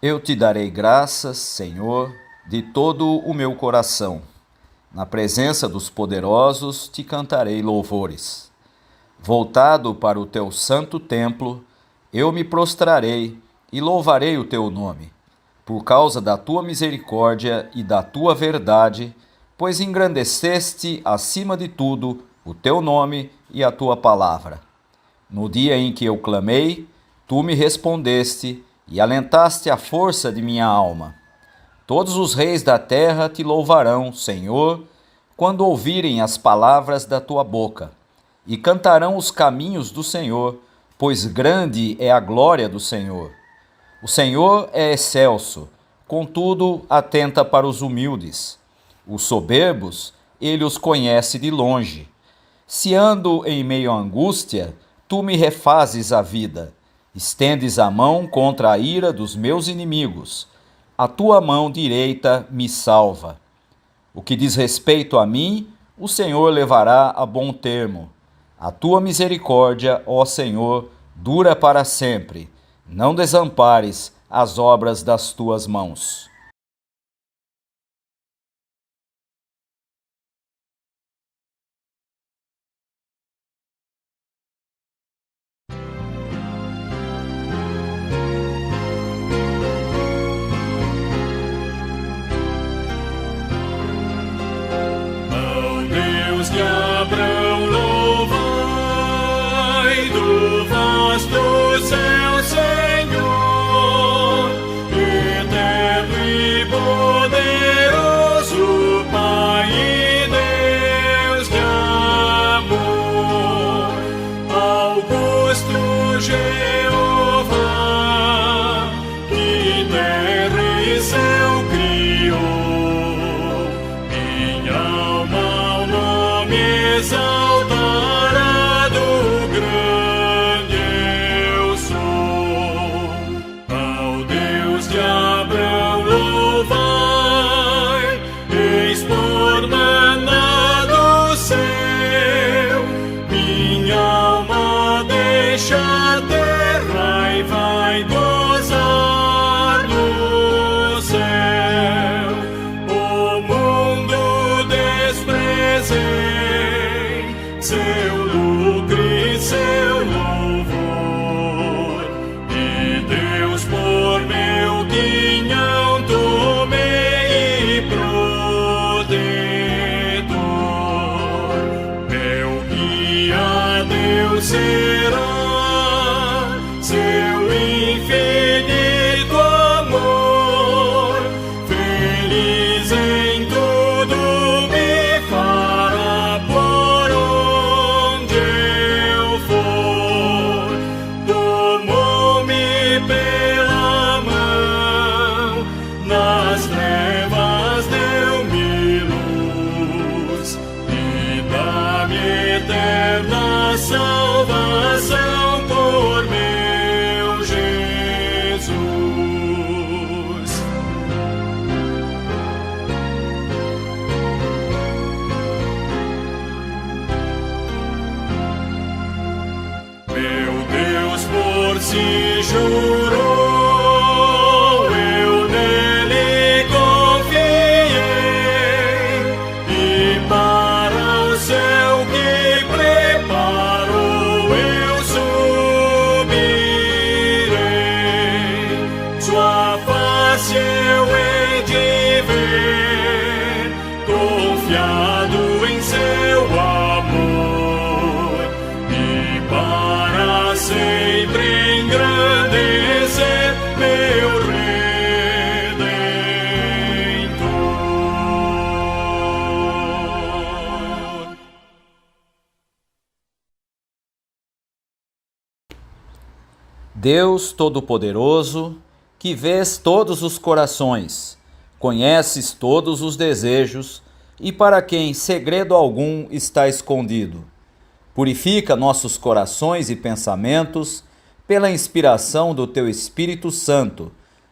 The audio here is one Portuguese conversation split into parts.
Eu te darei graças, Senhor, de todo o meu coração. Na presença dos poderosos te cantarei louvores. Voltado para o teu santo templo, eu me prostrarei e louvarei o teu nome, por causa da tua misericórdia e da tua verdade, pois engrandeceste acima de tudo o teu nome e a tua palavra. No dia em que eu clamei, tu me respondeste e alentaste a força de minha alma. Todos os reis da terra te louvarão, Senhor, quando ouvirem as palavras da tua boca, e cantarão os caminhos do Senhor, pois grande é a glória do Senhor. O Senhor é excelso, contudo atenta para os humildes. Os soberbos, ele os conhece de longe. Se ando em meio à angústia, tu me refazes a vida. Estendes a mão contra a ira dos meus inimigos. A tua mão direita me salva. O que diz respeito a mim, o Senhor levará a bom termo. A tua misericórdia, ó Senhor, dura para sempre. Não desampares as obras das tuas mãos. Deus de Abraão, louvai do vasto céu, Senhor, eterno e poderoso Pai e Deus de amor, augusto Jeová, que terra e céu criou, minha alma exaltará do grande eu sou. Ao Deus de Abraão louvai, eis por maná do céu, minha alma deixa a terra e vai gozar no céu. O mundo desprezei seu lucro e seu louvor, e Deus por meu quinhão tomei e protetor. Meu guia Deus será, seu infinito amor, feliz em tudo me fará por onde eu for. Tomou-me pela mão, nas trevas deu-me luz, e dá-me eterna salvação por meu Jesus. Meu Deus por si jurou, eu nele confiei, e para o céu que preparou eu subirei. Sua face eu hei de ver, confiado em seu amor, e para sempre engrandecer meu Redentor. Deus Todo-Poderoso, que vês todos os corações, conheces todos os desejos e para quem segredo algum está escondido. Purifica nossos corações e pensamentos pela inspiração do Teu Espírito Santo,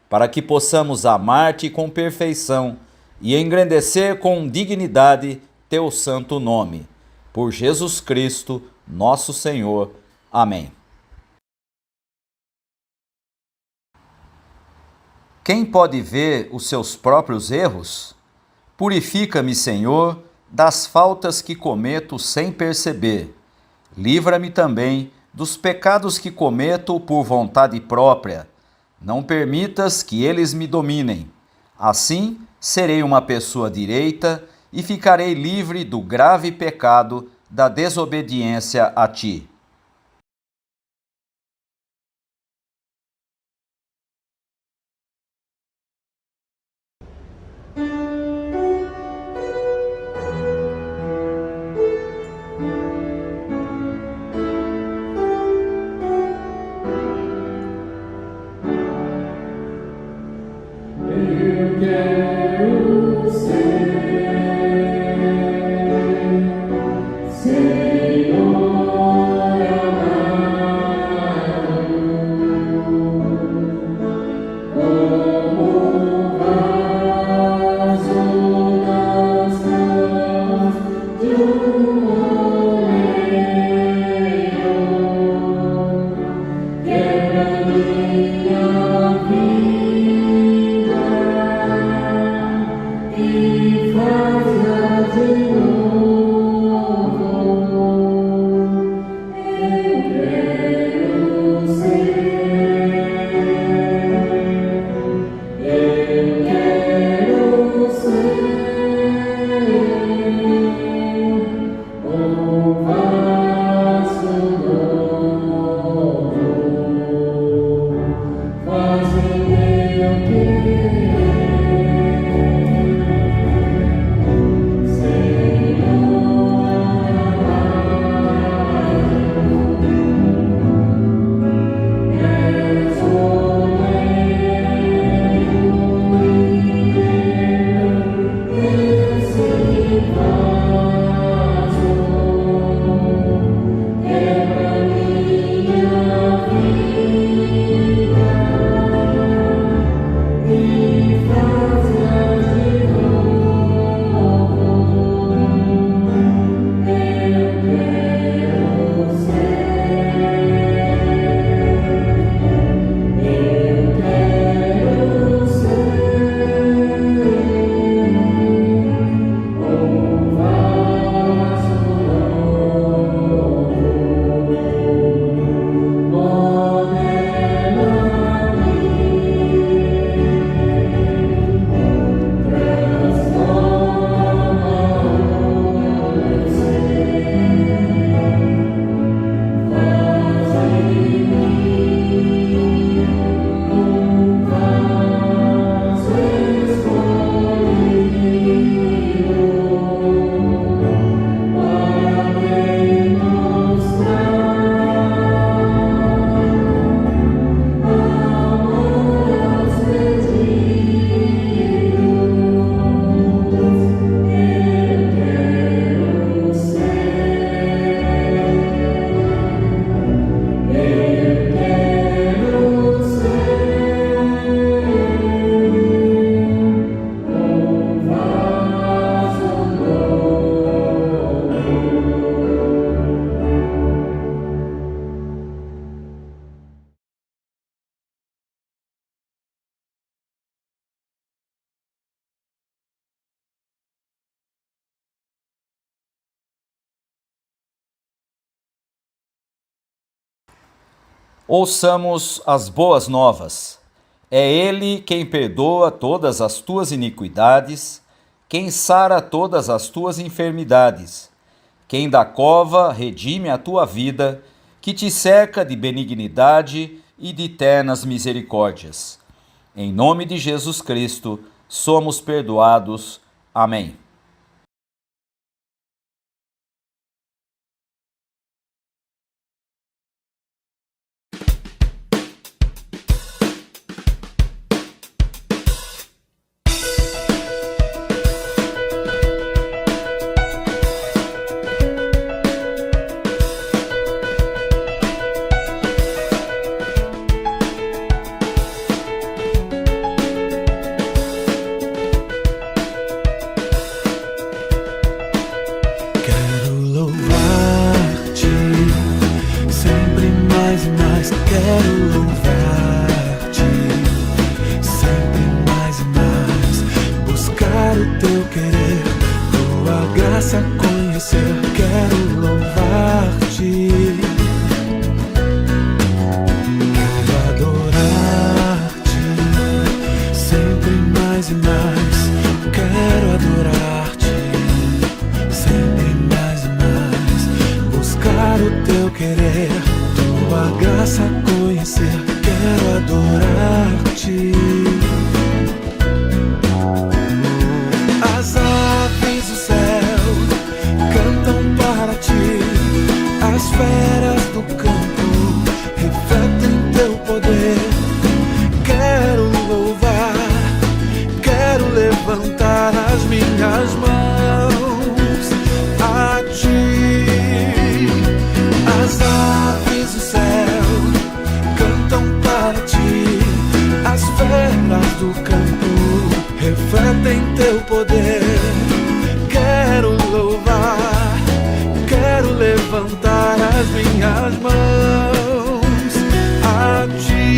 para que possamos amar-te com perfeição e engrandecer com dignidade Teu santo nome. Por Jesus Cristo, nosso Senhor. Amém. Quem pode ver os seus próprios erros? Purifica-me, Senhor, das faltas que cometo sem perceber. Livra-me também dos pecados que cometo por vontade própria. Não permitas que eles me dominem. Assim, serei uma pessoa direita e ficarei livre do grave pecado da desobediência a ti. Ouçamos as boas novas. É Ele quem perdoa todas as tuas iniquidades, quem sara todas as tuas enfermidades, quem da cova redime a tua vida, que te cerca de benignidade e de ternas misericórdias. Em nome de Jesus Cristo, somos perdoados. Amém. graça conhecer, quero adorar-te. As aves do céu cantam para ti, as feras do campo refletem teu poder. Quero louvar, quero levantar as minhas mãos a ti. As aves do céu cantam para ti, as feras do campo refletem teu poder. Quero louvar, quero levantar as minhas mãos a ti.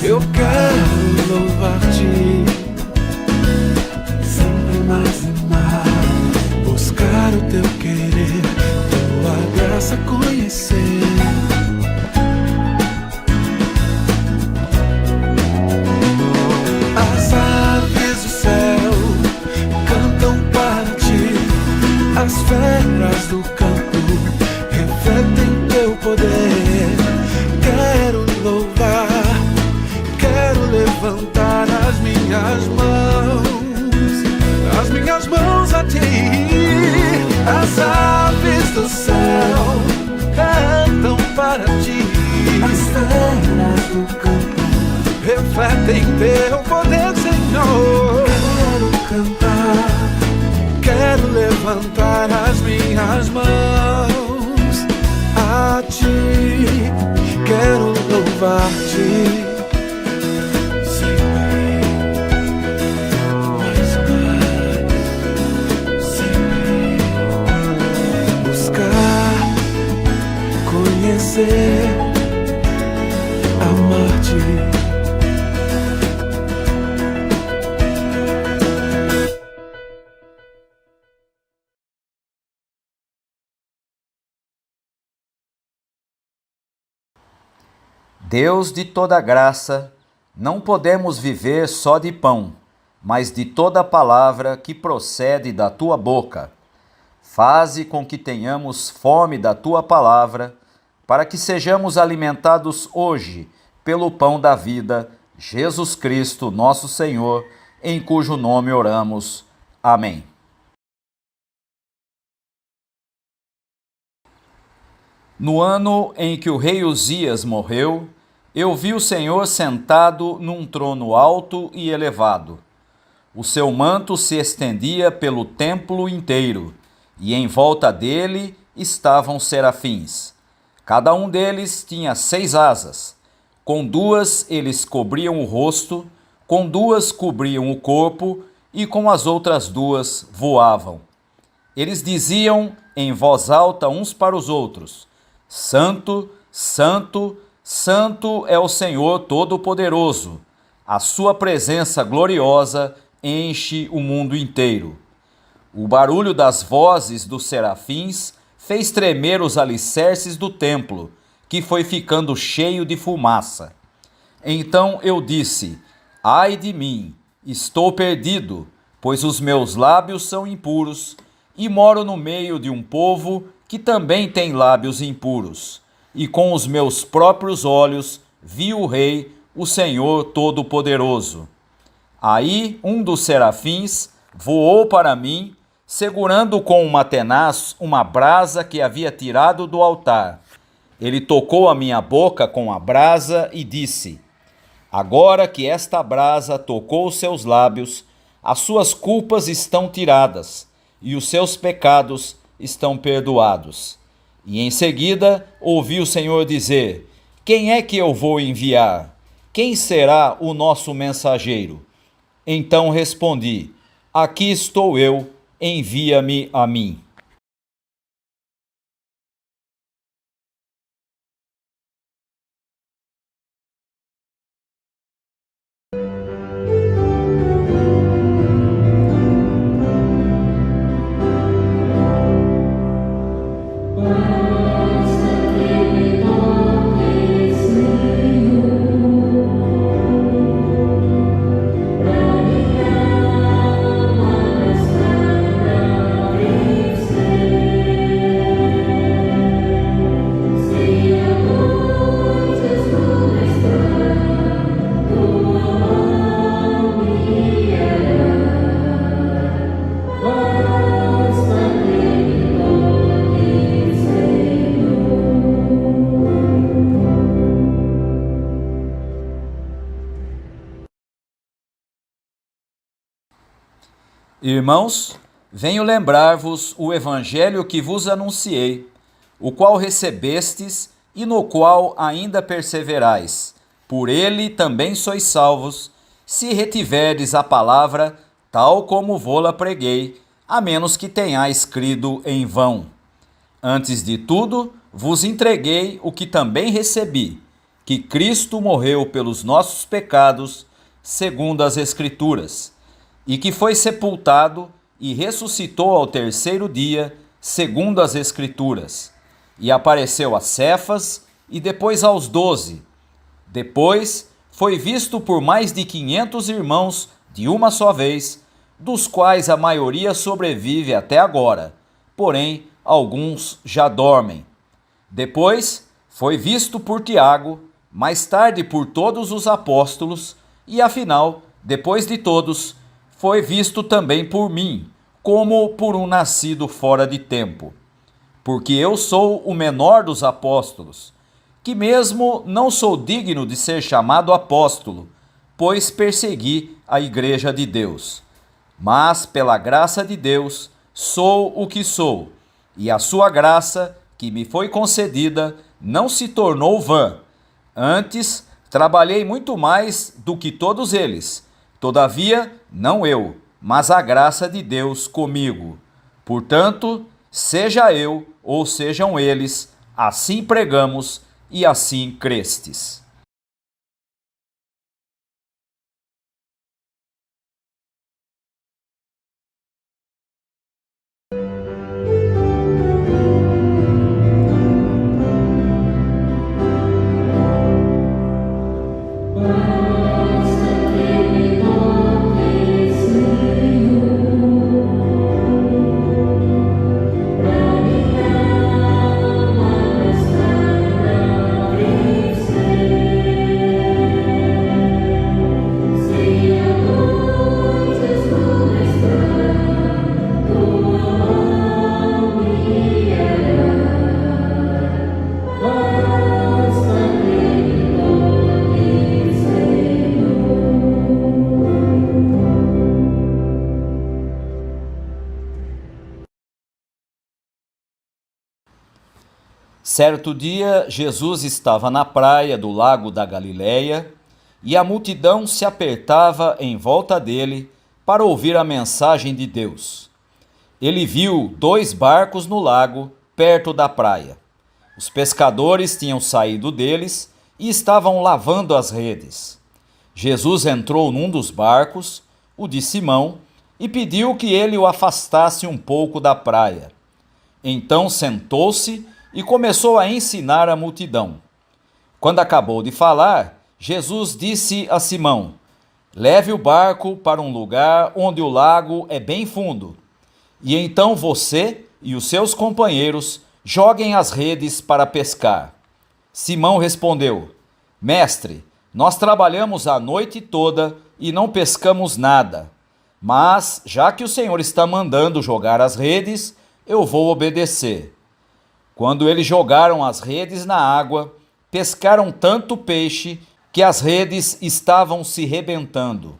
Eu quero louvar-te sempre mais e mais, buscar o teu querer, tua graça conhecer. As aves do céu cantam para ti, as feras do campo refletem teu poder. Quero louvar, quero levantar as minhas mãos a ti. As aves do céu cantam para ti, as feras do campo refletem teu poder, Senhor. Quero cantar, quero levantar as minhas mãos a ti. Quero louvar-te conhecer, amar-te. Deus de toda graça, não podemos viver só de pão, mas de toda palavra que procede da tua boca. Faze com que tenhamos fome da tua palavra, para que sejamos alimentados hoje pelo pão da vida, Jesus Cristo, nosso Senhor, em cujo nome oramos. Amém. No ano em que o rei Uzias morreu, eu vi o Senhor sentado num trono alto e elevado. O seu manto se estendia pelo templo inteiro, e em volta dele estavam serafins. Cada um deles tinha 6 asas. Com 2 eles cobriam o rosto, com 2 cobriam o corpo, e com as outras 2 voavam. Eles diziam em voz alta uns para os outros: Santo, Santo, Santo é o Senhor Todo-Poderoso. A sua presença gloriosa enche o mundo inteiro. O barulho das vozes dos serafins fez tremer os alicerces do templo, que foi ficando cheio de fumaça. Então eu disse: Ai de mim, estou perdido, pois os meus lábios são impuros, e moro no meio de um povo que também tem lábios impuros. E com os meus próprios olhos vi o Rei, o Senhor Todo-Poderoso. Aí um dos serafins voou para mim, segurando com uma tenaz uma brasa que havia tirado do altar. Ele tocou a minha boca com a brasa e disse: Agora que esta brasa tocou os seus lábios, as suas culpas estão tiradas e os seus pecados estão perdoados. E em seguida ouvi o Senhor dizer: Quem é que eu vou enviar? Quem será o nosso mensageiro? Então respondi: Aqui estou eu, envia-me a mim. Irmãos, venho lembrar-vos o evangelho que vos anunciei, o qual recebestes e no qual ainda perseverais. Por ele também sois salvos, se retiverdes a palavra tal como vô-la preguei, a menos que tenhais crido em vão. Antes de tudo, vos entreguei o que também recebi, que Cristo morreu pelos nossos pecados, segundo as Escrituras, e que foi sepultado e ressuscitou ao terceiro dia, segundo as Escrituras, e apareceu a Cefas e depois aos 12. Depois foi visto por mais de 500 irmãos de uma só vez, dos quais a maioria sobrevive até agora, porém alguns já dormem. Depois foi visto por Tiago, mais tarde por todos os apóstolos, e afinal, depois de todos, foi visto também por mim, como por um nascido fora de tempo. Porque eu sou o menor dos apóstolos, que mesmo não sou digno de ser chamado apóstolo, pois persegui a igreja de Deus. Mas, pela graça de Deus, sou o que sou, e a sua graça, que me foi concedida, não se tornou vã. Antes, trabalhei muito mais do que todos eles. Todavia, não eu, mas a graça de Deus comigo. Portanto, seja eu ou sejam eles, assim pregamos e assim crestes. Certo dia, Jesus estava na praia do lago da Galileia e a multidão se apertava em volta dele para ouvir a mensagem de Deus. Ele viu 2 barcos no lago, perto da praia. Os pescadores tinham saído deles e estavam lavando as redes. Jesus entrou num dos barcos, o de Simão, e pediu que ele o afastasse um pouco da praia. Então sentou-se e começou a ensinar a multidão. Quando acabou de falar, Jesus disse a Simão: leve o barco para um lugar onde o lago é bem fundo, e então você e os seus companheiros joguem as redes para pescar. Simão respondeu: Mestre, nós trabalhamos a noite toda e não pescamos nada, mas já que o Senhor está mandando jogar as redes, eu vou obedecer. Quando eles jogaram as redes na água, pescaram tanto peixe que as redes estavam se rebentando.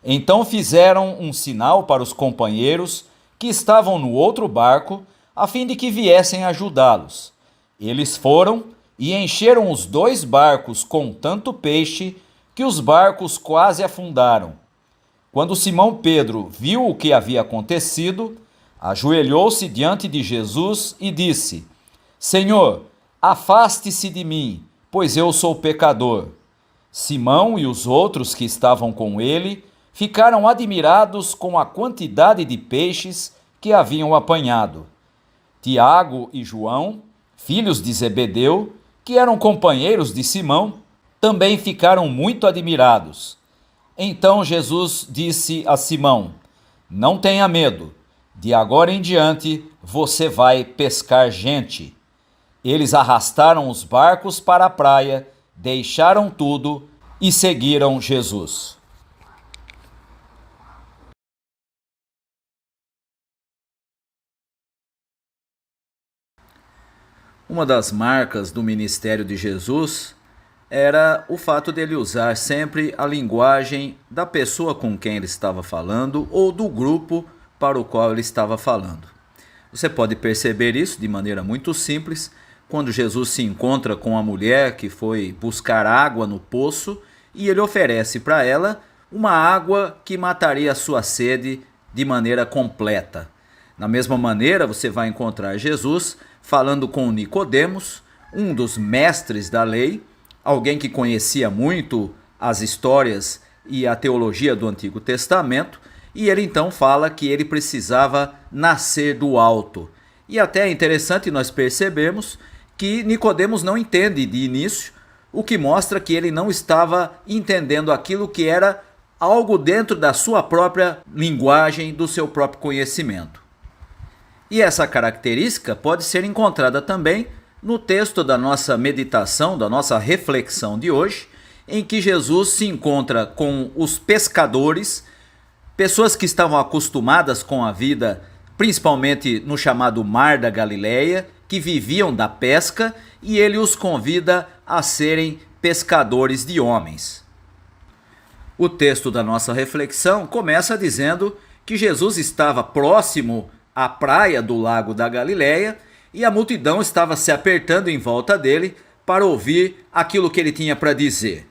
Então fizeram um sinal para os companheiros que estavam no outro barco, a fim de que viessem ajudá-los. Eles foram e encheram os 2 barcos com tanto peixe que os barcos quase afundaram. Quando Simão Pedro viu o que havia acontecido, ajoelhou-se diante de Jesus e disse: Senhor, afaste-se de mim, pois eu sou pecador. Simão e os outros que estavam com ele ficaram admirados com a quantidade de peixes que haviam apanhado. Tiago e João, filhos de Zebedeu, que eram companheiros de Simão, também ficaram muito admirados. Então Jesus disse a Simão: não tenha medo, de agora em diante você vai pescar gente. Eles arrastaram os barcos para a praia, deixaram tudo e seguiram Jesus. Uma das marcas do ministério de Jesus era o fato dele usar sempre a linguagem da pessoa com quem ele estava falando ou do grupo para o qual ele estava falando. Você pode perceber isso de maneira muito simples quando Jesus se encontra com a mulher que foi buscar água no poço e ele oferece para ela uma água que mataria a sua sede de maneira completa. Da mesma maneira, você vai encontrar Jesus falando com Nicodemos, um dos mestres da lei, alguém que conhecia muito as histórias e a teologia do Antigo Testamento, e ele então fala que ele precisava nascer do alto. E até é interessante nós percebermos que Nicodemos não entende de início, o que mostra que ele não estava entendendo aquilo que era algo dentro da sua própria linguagem, do seu próprio conhecimento. E essa característica pode ser encontrada também no texto da nossa meditação, da nossa reflexão de hoje, em que Jesus se encontra com os pescadores, pessoas que estavam acostumadas com a vida, principalmente no chamado Mar da Galileia, que viviam da pesca, e ele os convida a serem pescadores de homens. O texto da nossa reflexão começa dizendo que Jesus estava próximo à praia do Lago da Galileia e a multidão estava se apertando em volta dele para ouvir aquilo que ele tinha para dizer.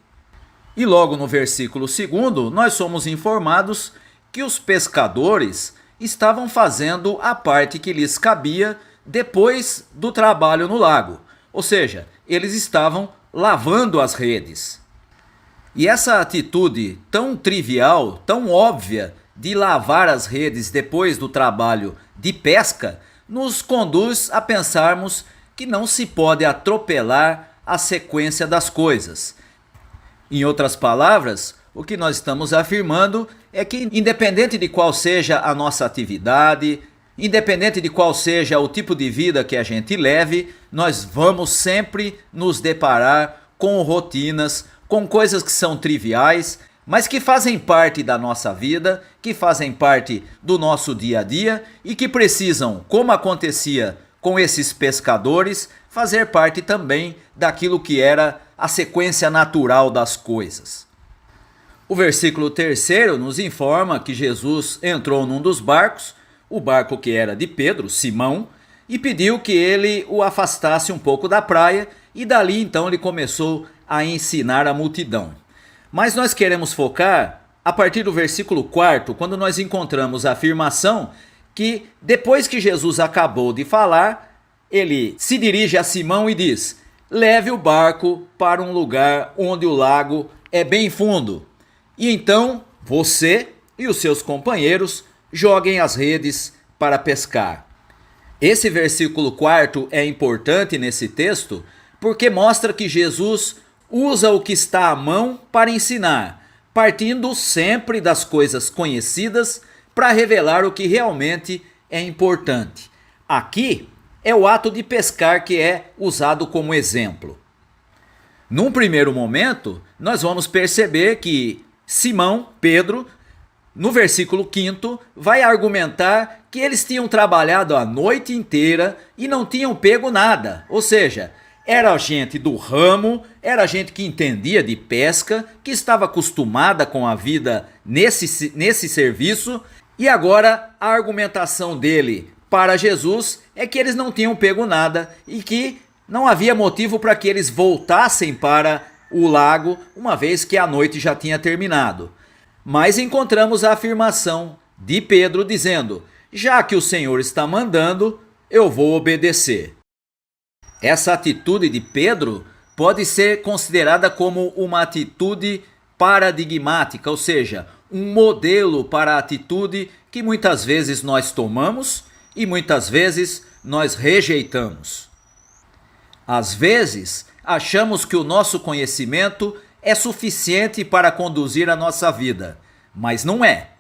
E logo no versículo 2, nós somos informados que os pescadores estavam fazendo a parte que lhes cabia depois do trabalho no lago. Ou seja, eles estavam lavando as redes. E essa atitude tão trivial, tão óbvia de lavar as redes depois do trabalho de pesca, nos conduz a pensarmos que não se pode atropelar a sequência das coisas. Em outras palavras, o que nós estamos afirmando é que, independente de qual seja a nossa atividade, independente de qual seja o tipo de vida que a gente leve, nós vamos sempre nos deparar com rotinas, com coisas que são triviais, mas que fazem parte da nossa vida, que fazem parte do nosso dia a dia e que precisam, como acontecia com esses pescadores, fazer parte também daquilo que era a sequência natural das coisas. O versículo 3 nos informa que Jesus entrou num dos barcos, o barco que era de Pedro, Simão, e pediu que ele o afastasse um pouco da praia, e dali então ele começou a ensinar a multidão. Mas nós queremos focar a partir do versículo 4, quando nós encontramos a afirmação que depois que Jesus acabou de falar, ele se dirige a Simão e diz: leve o barco para um lugar onde o lago é bem fundo, e então você e os seus companheiros joguem as redes para pescar. Esse versículo 4 é importante nesse texto porque mostra que Jesus usa o que está à mão para ensinar, partindo sempre das coisas conhecidas para revelar o que realmente é importante. Aqui é o ato de pescar que é usado como exemplo. Num primeiro momento, nós vamos perceber que Simão, Pedro, no versículo 5, vai argumentar que eles tinham trabalhado a noite inteira e não tinham pego nada, ou seja, era gente do ramo, era gente que entendia de pesca, que estava acostumada com a vida nesse serviço, e agora a argumentação dele para Jesus é que eles não tinham pego nada e que não havia motivo para que eles voltassem para o lago, uma vez que a noite já tinha terminado. Mas encontramos a afirmação de Pedro dizendo: já que o Senhor está mandando, eu vou obedecer. Essa atitude de Pedro pode ser considerada como uma atitude paradigmática, ou seja, um modelo para a atitude que muitas vezes nós tomamos e muitas vezes nós rejeitamos. Às vezes, achamos que o nosso conhecimento é suficiente para conduzir a nossa vida, mas não é.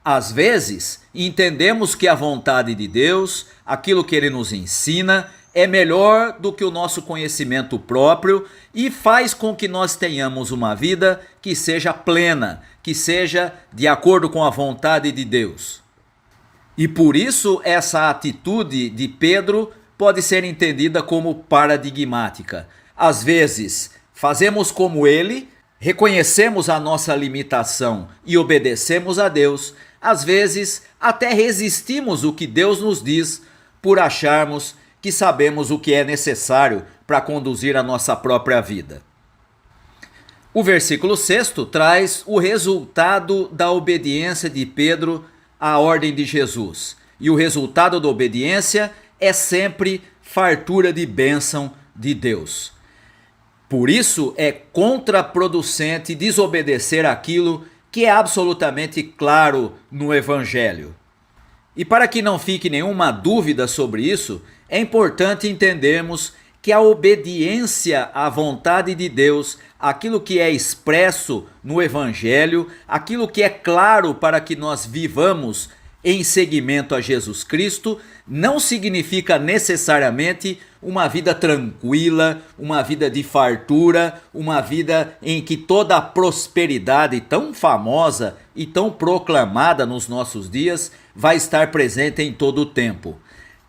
Às vezes, entendemos que a vontade de Deus, aquilo que Ele nos ensina, é melhor do que o nosso conhecimento próprio e faz com que nós tenhamos uma vida que seja plena, que seja de acordo com a vontade de Deus. E por isso essa atitude de Pedro pode ser entendida como paradigmática. Às vezes fazemos como ele, reconhecemos a nossa limitação e obedecemos a Deus, às vezes até resistimos o que Deus nos diz por acharmos que sabemos o que é necessário para conduzir a nossa própria vida. O versículo 6 traz o resultado da obediência de Pedro à ordem de Jesus. E o resultado da obediência é sempre fartura de bênção de Deus. Por isso é contraproducente desobedecer aquilo que é absolutamente claro no Evangelho. E para que não fique nenhuma dúvida sobre isso, é importante entendermos que a obediência à vontade de Deus, aquilo que é expresso no Evangelho, aquilo que é claro para que nós vivamos em seguimento a Jesus Cristo, não significa necessariamente uma vida tranquila, uma vida de fartura, uma vida em que toda a prosperidade tão famosa e tão proclamada nos nossos dias vai estar presente em todo o tempo.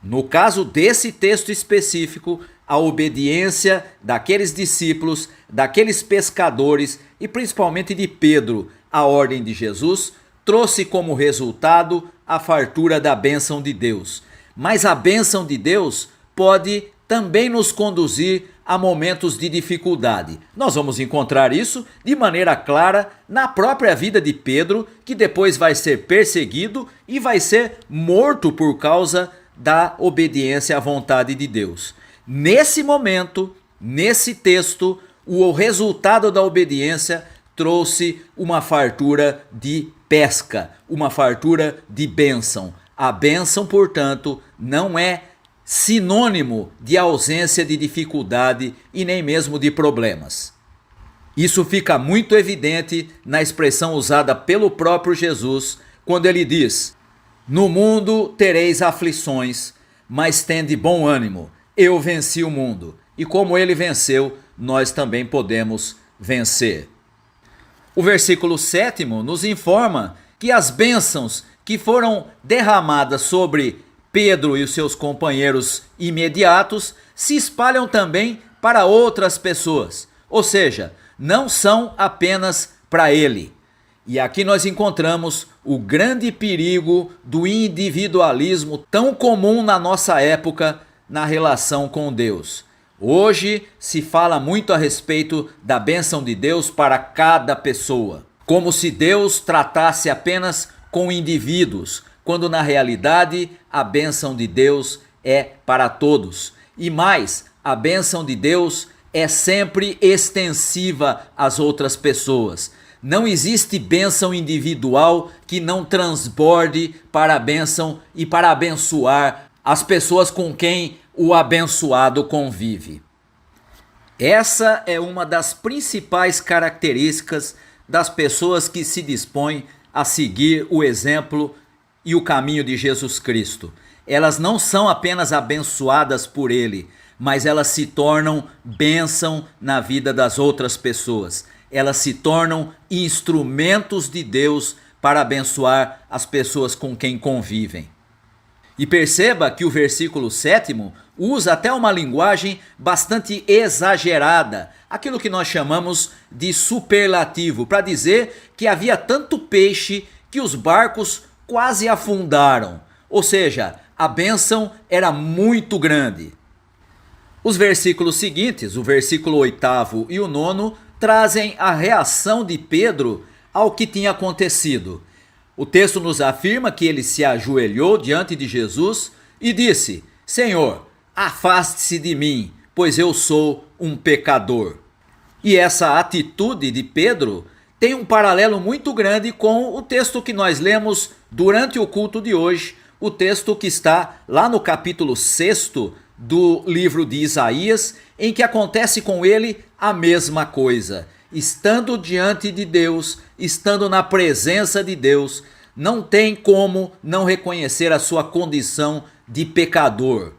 No caso desse texto específico, a obediência daqueles discípulos, daqueles pescadores e principalmente de Pedro à ordem de Jesus, trouxe como resultado a fartura da bênção de Deus. Mas a bênção de Deus pode também nos conduzir a momentos de dificuldade. Nós vamos encontrar isso de maneira clara na própria vida de Pedro, que depois vai ser perseguido e vai ser morto por causa da obediência à vontade de Deus. Nesse momento, nesse texto, o resultado da obediência trouxe uma fartura de pesca, uma fartura de bênção. A bênção, portanto, não é sinônimo de ausência de dificuldade e nem mesmo de problemas. Isso fica muito evidente na expressão usada pelo próprio Jesus, quando ele diz: "No mundo tereis aflições, mas tende bom ânimo, eu venci o mundo." E como ele venceu, nós também podemos vencer. O versículo 7 nos informa que as bênçãos que foram derramadas sobre Pedro e os seus companheiros imediatos se espalham também para outras pessoas, ou seja, não são apenas para ele. E aqui nós encontramos o grande perigo do individualismo tão comum na nossa época na relação com Deus. Hoje se fala muito a respeito da bênção de Deus para cada pessoa, como se Deus tratasse apenas com indivíduos, quando na realidade a bênção de Deus é para todos. E mais, a bênção de Deus é sempre extensiva às outras pessoas. Não existe bênção individual que não transborde para a bênção e para abençoar as pessoas com quem o abençoado convive. Essa é uma das principais características das pessoas que se dispõem a seguir o exemplo e o caminho de Jesus Cristo. Elas não são apenas abençoadas por Ele, mas elas se tornam bênção na vida das outras pessoas. Elas se tornam instrumentos de Deus para abençoar as pessoas com quem convivem. E perceba que o versículo 7 usa até uma linguagem bastante exagerada, aquilo que nós chamamos de superlativo, para dizer que havia tanto peixe que os barcos quase afundaram. Ou seja, a bênção era muito grande. Os versículos seguintes, o versículo 8 e o 9, trazem a reação de Pedro ao que tinha acontecido. O texto nos afirma que ele se ajoelhou diante de Jesus e disse: "Senhor, afaste-se de mim, pois eu sou um pecador." E essa atitude de Pedro tem um paralelo muito grande com o texto que nós lemos durante o culto de hoje, o texto que está lá no capítulo 6 do livro de Isaías, em que acontece com ele a mesma coisa. Estando diante de Deus, estando na presença de Deus, não tem como não reconhecer a sua condição de pecador.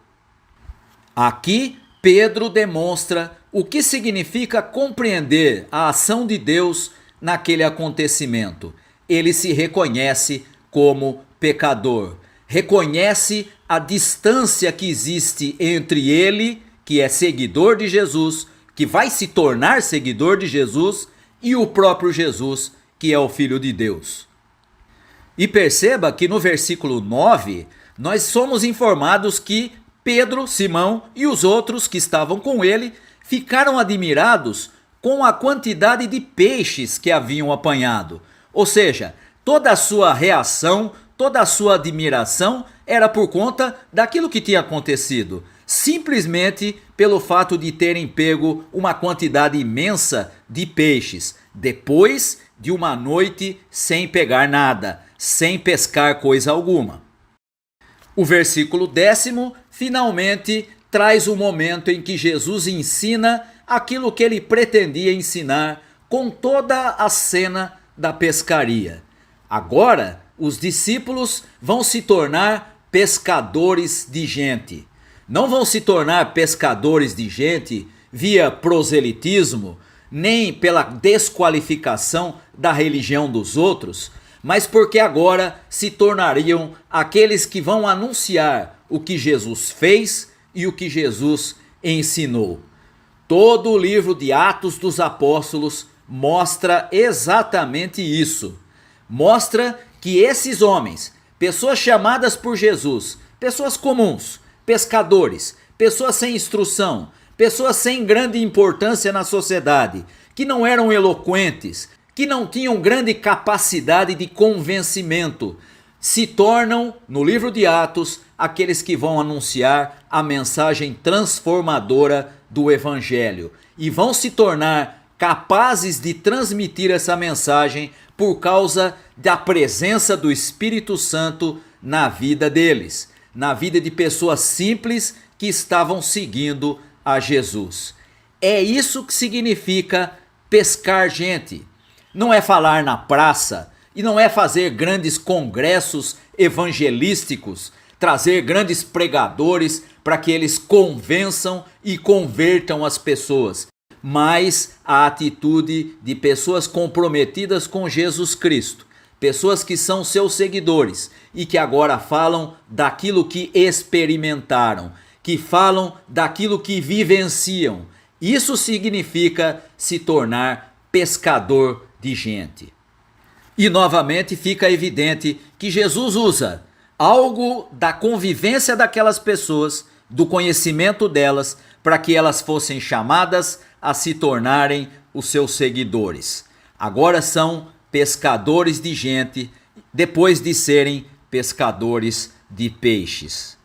Aqui, Pedro demonstra o que significa compreender a ação de Deus naquele acontecimento. Ele se reconhece como pecador, reconhece a distância que existe entre ele, que é seguidor de Jesus, que vai se tornar seguidor de Jesus, e o próprio Jesus, que é o Filho de Deus. E perceba que no versículo 9, nós somos informados que Pedro, Simão e os outros que estavam com ele ficaram admirados com a quantidade de peixes que haviam apanhado. Ou seja, toda a sua reação, toda a sua admiração era por conta daquilo que tinha acontecido. Simplesmente pelo fato de terem pego uma quantidade imensa de peixes, depois de uma noite sem pegar nada, sem pescar coisa alguma. O versículo 10 finalmente traz o momento em que Jesus ensina aquilo que ele pretendia ensinar com toda a cena da pescaria. Agora, os discípulos vão se tornar pescadores de gente. Não vão se tornar pescadores de gente via proselitismo, nem pela desqualificação da religião dos outros, mas porque agora se tornariam aqueles que vão anunciar o que Jesus fez e o que Jesus ensinou. Todo o livro de Atos dos Apóstolos mostra exatamente isso. Mostra que esses homens, pessoas chamadas por Jesus, pessoas comuns, pescadores, pessoas sem instrução, pessoas sem grande importância na sociedade, que não eram eloquentes, que não tinham grande capacidade de convencimento, se tornam, no livro de Atos, aqueles que vão anunciar a mensagem transformadora do Evangelho e vão se tornar capazes de transmitir essa mensagem por causa da presença do Espírito Santo na vida deles, na vida de pessoas simples que estavam seguindo a Jesus. É isso que significa pescar gente. Não é falar na praça e não é fazer grandes congressos evangelísticos, trazer grandes pregadores para que eles convençam e convertam as pessoas, mas a atitude de pessoas comprometidas com Jesus Cristo, pessoas que são seus seguidores e que agora falam daquilo que experimentaram, que falam daquilo que vivenciam. Isso significa se tornar pescador de gente. E novamente fica evidente que Jesus usa algo da convivência daquelas pessoas, do conhecimento delas, para que elas fossem chamadas a se tornarem os seus seguidores. Agora são pescadores de gente, depois de serem pescadores de peixes.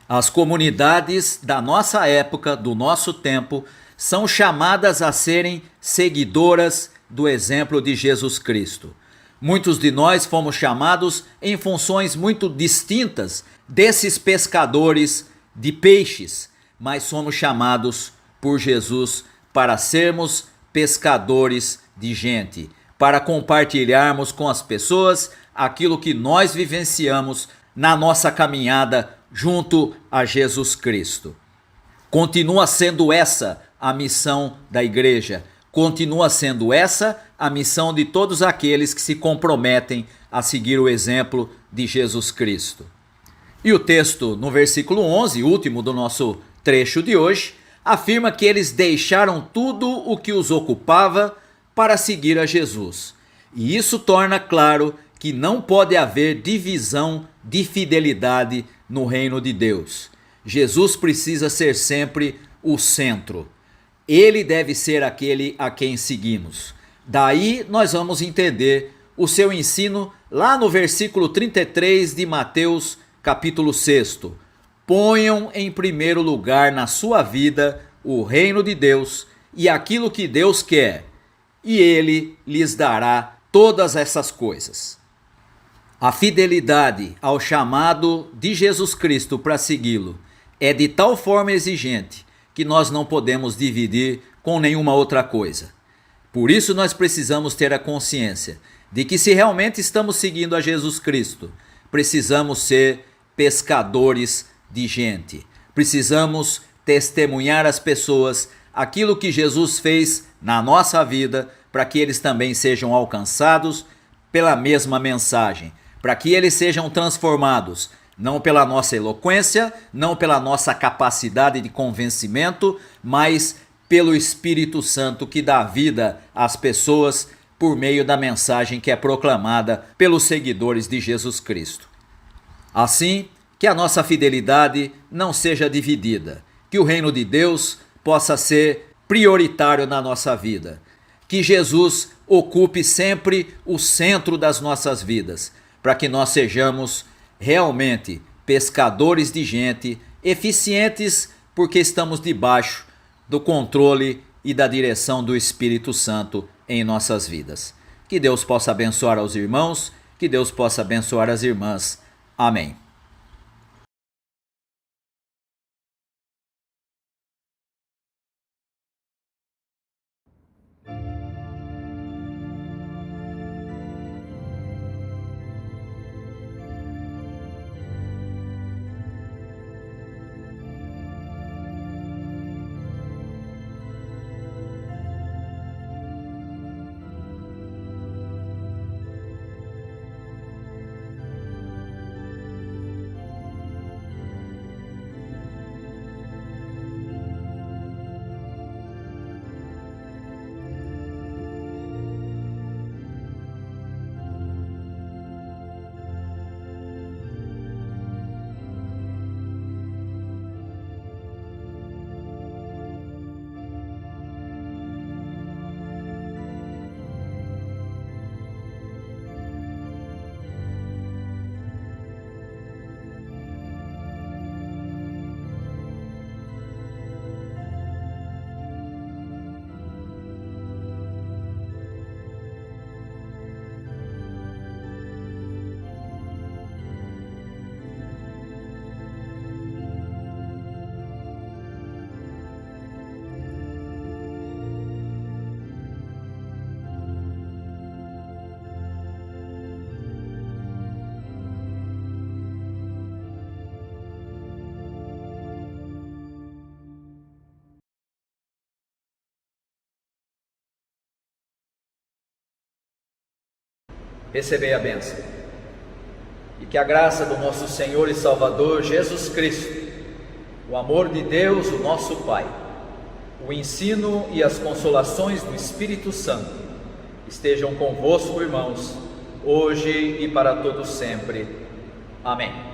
As comunidades da nossa época, do nosso tempo, são chamadas a serem seguidoras do exemplo de Jesus Cristo. Muitos de nós fomos chamados em funções muito distintas desses pescadores de peixes, mas somos chamados por Jesus para sermos pescadores de gente, para compartilharmos com as pessoas aquilo que nós vivenciamos na nossa caminhada junto a Jesus Cristo. Continua sendo essa a missão da igreja, continua sendo essa a missão de todos aqueles que se comprometem a seguir o exemplo de Jesus Cristo. E o texto no versículo 11, último do nosso trecho de hoje, afirma que eles deixaram tudo o que os ocupava para seguir a Jesus. E isso torna claro que não pode haver divisão de fidelidade no reino de Deus. Jesus precisa ser sempre o centro. Ele deve ser aquele a quem seguimos. Daí nós vamos entender o seu ensino lá no versículo 33 de Mateus, capítulo 6. Ponham em primeiro lugar na sua vida o reino de Deus e aquilo que Deus quer, e Ele lhes dará todas essas coisas. A fidelidade ao chamado de Jesus Cristo para segui-lo é de tal forma exigente que nós não podemos dividir com nenhuma outra coisa. Por isso nós precisamos ter a consciência de que se realmente estamos seguindo a Jesus Cristo, precisamos ser pescadores de gente. Precisamos testemunhar às pessoas aquilo que Jesus fez na nossa vida para que eles também sejam alcançados pela mesma mensagem, para que eles sejam transformados, não pela nossa eloquência, não pela nossa capacidade de convencimento, mas pelo Espírito Santo que dá vida às pessoas por meio da mensagem que é proclamada pelos seguidores de Jesus Cristo. Assim, que a nossa fidelidade não seja dividida, que o reino de Deus possa ser prioritário na nossa vida, que Jesus ocupe sempre o centro das nossas vidas, para que nós sejamos realmente pescadores de gente, eficientes, porque estamos debaixo do controle e da direção do Espírito Santo em nossas vidas. Que Deus possa abençoar aos irmãos, que Deus possa abençoar as irmãs. Amém. Recebei a bênção. E que a graça do nosso Senhor e Salvador Jesus Cristo, o amor de Deus, o nosso Pai, o ensino e as consolações do Espírito Santo estejam convosco, irmãos, hoje e para todos sempre. Amém.